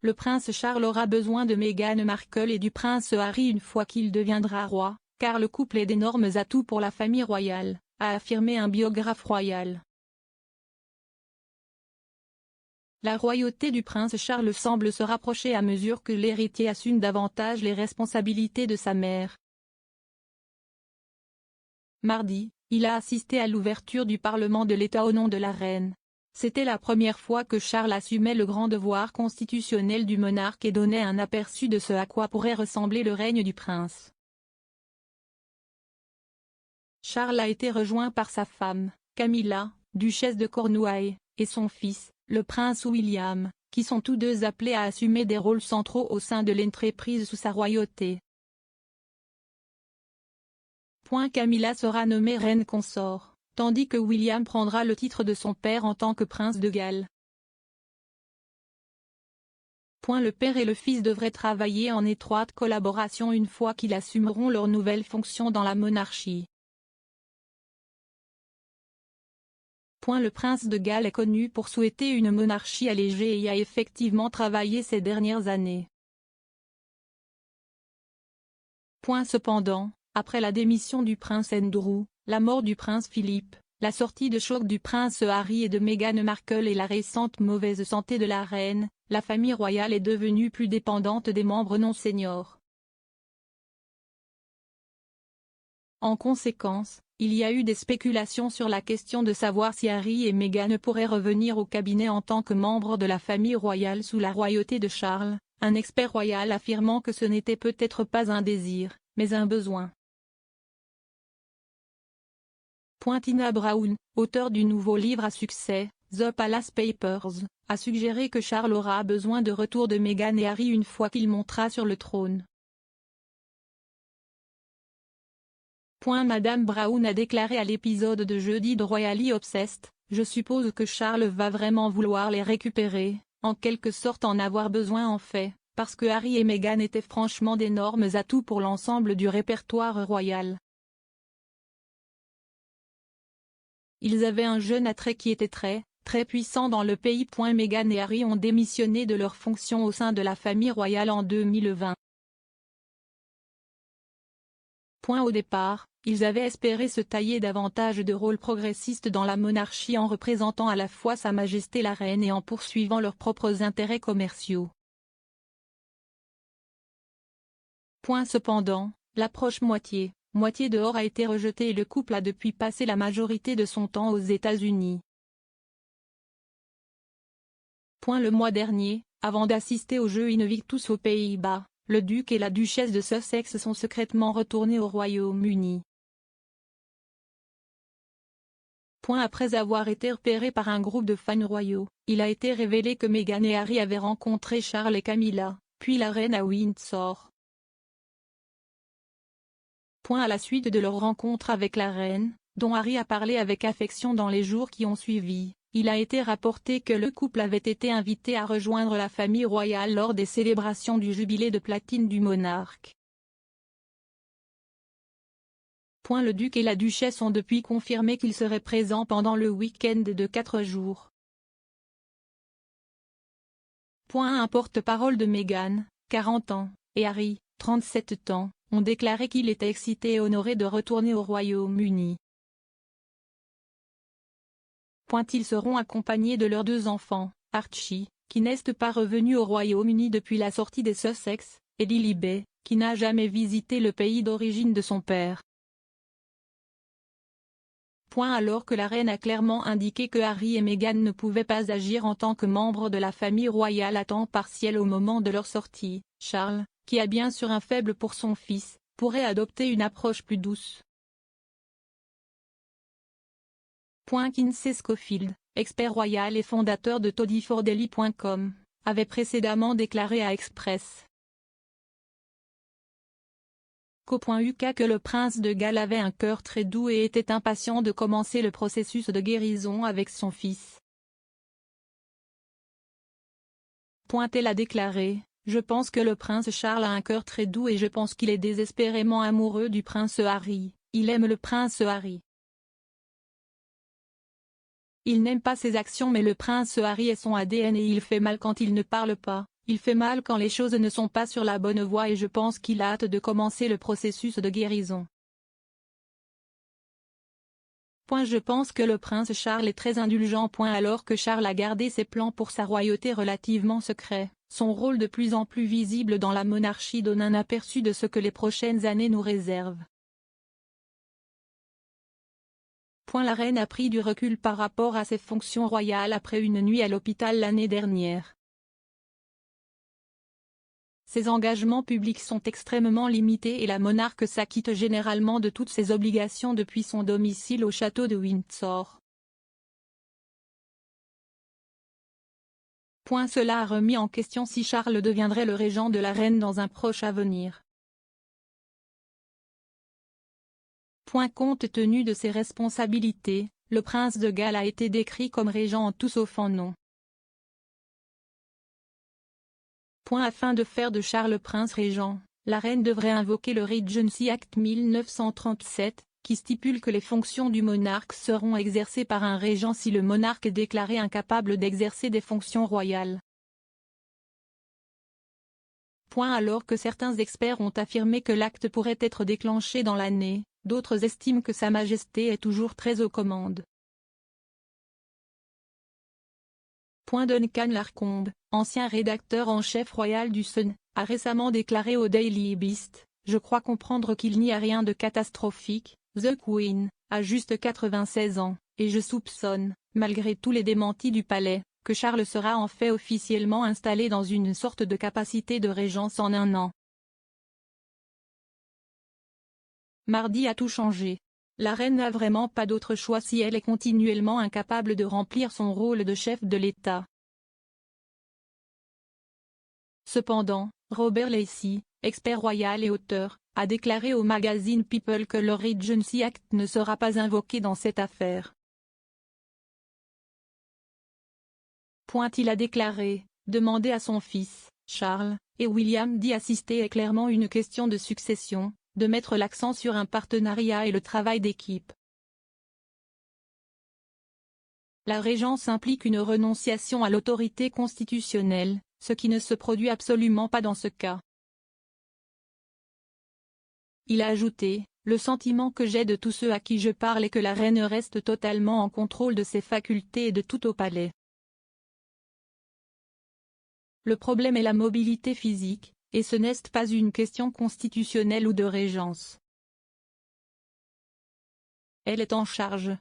Le prince Charles aura besoin de Meghan Markle et du prince Harry une fois qu'il deviendra roi, car le couple est d'énormes atouts pour la famille royale, a affirmé un biographe royal. La royauté du prince Charles semble se rapprocher à mesure que l'héritier assume davantage les responsabilités de sa mère. Mardi, il a assisté à l'ouverture du Parlement de l'État au nom de la reine. C'était la première fois que Charles assumait le grand devoir constitutionnel du monarque et donnait un aperçu de ce à quoi pourrait ressembler le règne du prince. Charles a été rejoint par sa femme, Camilla, duchesse de Cornouailles, et son fils, le prince William, qui sont tous deux appelés à assumer des rôles centraux au sein de l'entreprise sous sa royauté. Camilla sera nommée reine consort, tandis que William prendra le titre de son père en tant que prince de Galles. Le père et le fils devraient travailler en étroite collaboration une fois qu'ils assumeront leurs nouvelles fonctions dans la monarchie. Le prince de Galles est connu pour souhaiter une monarchie allégée et y a effectivement travaillé ces dernières années. Cependant, après la démission du prince Andrew, la mort du prince Philippe, la sortie de choc du prince Harry et de Meghan Markle et la récente mauvaise santé de la reine, la famille royale est devenue plus dépendante des membres non seniors. En conséquence, il y a eu des spéculations sur la question de savoir si Harry et Meghan pourraient revenir au cabinet en tant que membres de la famille royale sous la royauté de Charles, un expert royal affirmant que ce n'était peut-être pas un désir, mais un besoin. Tina Brown, auteur du nouveau livre à succès, The Palace Papers, a suggéré que Charles aura besoin de retour de Meghan et Harry une fois qu'il montera sur le trône. Madame Brown a déclaré à l'épisode de jeudi de Royally Obsessed, « Je suppose que Charles va vraiment vouloir les récupérer, en quelque sorte en avoir besoin en fait, parce que Harry et Meghan étaient franchement d'énormes atouts pour l'ensemble du répertoire royal. Ils avaient un jeune attrait qui était très puissant dans le pays. Meghan et Harry ont démissionné de leurs fonctions au sein de la famille royale en 2020. Au départ, ils avaient espéré se tailler davantage de rôles progressistes dans la monarchie en représentant à la fois Sa Majesté la Reine et en poursuivant leurs propres intérêts commerciaux. Cependant, l'approche moitié dehors a été rejetée et le couple a depuis passé la majorité de son temps aux États-Unis. Le mois dernier, avant d'assister aux Jeux Invictus aux Pays-Bas, le duc et la duchesse de Sussex sont secrètement retournés au Royaume-Uni. Après avoir été repéré par un groupe de fans royaux, il a été révélé que Meghan et Harry avaient rencontré Charles et Camilla, puis la reine à Windsor. À la suite de leur rencontre avec la reine, dont Harry a parlé avec affection dans les jours qui ont suivi, il a été rapporté que le couple avait été invité à rejoindre la famille royale lors des célébrations du jubilé de platine du monarque. Le duc et la duchesse ont depuis confirmé qu'ils seraient présents pendant le week-end de 4 jours. Un porte-parole de Meghan, 40 ans, et Harry, 37 ans, ont déclaré qu'il était excité et honoré de retourner au Royaume-Uni. Ils seront accompagnés de leurs 2 enfants, Archie, qui n'est pas revenu au Royaume-Uni depuis la sortie des Sussex, et Lilibet, qui n'a jamais visité le pays d'origine de son père. Alors que la reine a clairement indiqué que Harry et Meghan ne pouvaient pas agir en tant que membres de la famille royale à temps partiel au moment de leur sortie, Charles, qui a bien sûr un faible pour son fils, pourrait adopter une approche plus douce. Kinsey Schofield, expert royal et fondateur de toddyfordaily.com, avait précédemment déclaré à Express. UK que le prince de Galles avait un cœur très doux et était impatient de commencer le processus de guérison avec son fils. Elle a déclaré, « Je pense que le prince Charles a un cœur très doux et je pense qu'il est désespérément amoureux du prince Harry, il aime le prince Harry. Il n'aime pas ses actions mais le prince Harry est son ADN et il fait mal quand il ne parle pas, Il fait mal quand les choses ne sont pas sur la bonne voie et je pense qu'il a hâte de commencer le processus de guérison. Je pense que le prince Charles est très indulgent. Alors que Charles a gardé ses plans pour sa royauté relativement secrets, son rôle de plus en plus visible dans la monarchie donne un aperçu de ce que les prochaines années nous réservent. La reine a pris du recul par rapport à ses fonctions royales après une nuit à l'hôpital l'année dernière. Ses engagements publics sont extrêmement limités et la monarque s'acquitte généralement de toutes ses obligations depuis son domicile au château de Windsor. Cela a remis en question si Charles deviendrait le régent de la reine dans un proche avenir. Compte tenu de ses responsabilités, le prince de Galles a été décrit comme régent en tout sauf en nom. Afin de faire de Charles prince régent, la reine devrait invoquer le Regency Act 1937, qui stipule que les fonctions du monarque seront exercées par un régent si le monarque est déclaré incapable d'exercer des fonctions royales. Alors que certains experts ont affirmé que l'acte pourrait être déclenché dans l'année, d'autres estiment que Sa Majesté est toujours très aux commandes. Duncan Larcombe, ancien rédacteur en chef royal du Sun, a récemment déclaré au Daily Beast « Je crois comprendre qu'il n'y a rien de catastrophique, The Queen a juste 96 ans, et je soupçonne, malgré tous les démentis du palais, que Charles sera en fait officiellement installé dans une sorte de capacité de régence en un an. » Mardi a tout changé. La reine n'a vraiment pas d'autre choix si elle est continuellement incapable de remplir son rôle de chef de l'État. Cependant, Robert Lacey, expert royal et auteur, a déclaré au magazine People que le Regency Act ne sera pas invoqué dans cette affaire. Il a déclaré, demander à son fils, Charles, et William d'y assister est clairement une question de succession, de mettre l'accent sur un partenariat et le travail d'équipe. La régence implique une renonciation à l'autorité constitutionnelle, ce qui ne se produit absolument pas dans ce cas. Il a ajouté, « Le sentiment que j'ai de tous ceux à qui je parle est que la reine reste totalement en contrôle de ses facultés et de tout au palais. Le problème est la mobilité physique, et ce n'est pas une question constitutionnelle ou de régence. Elle est en charge. »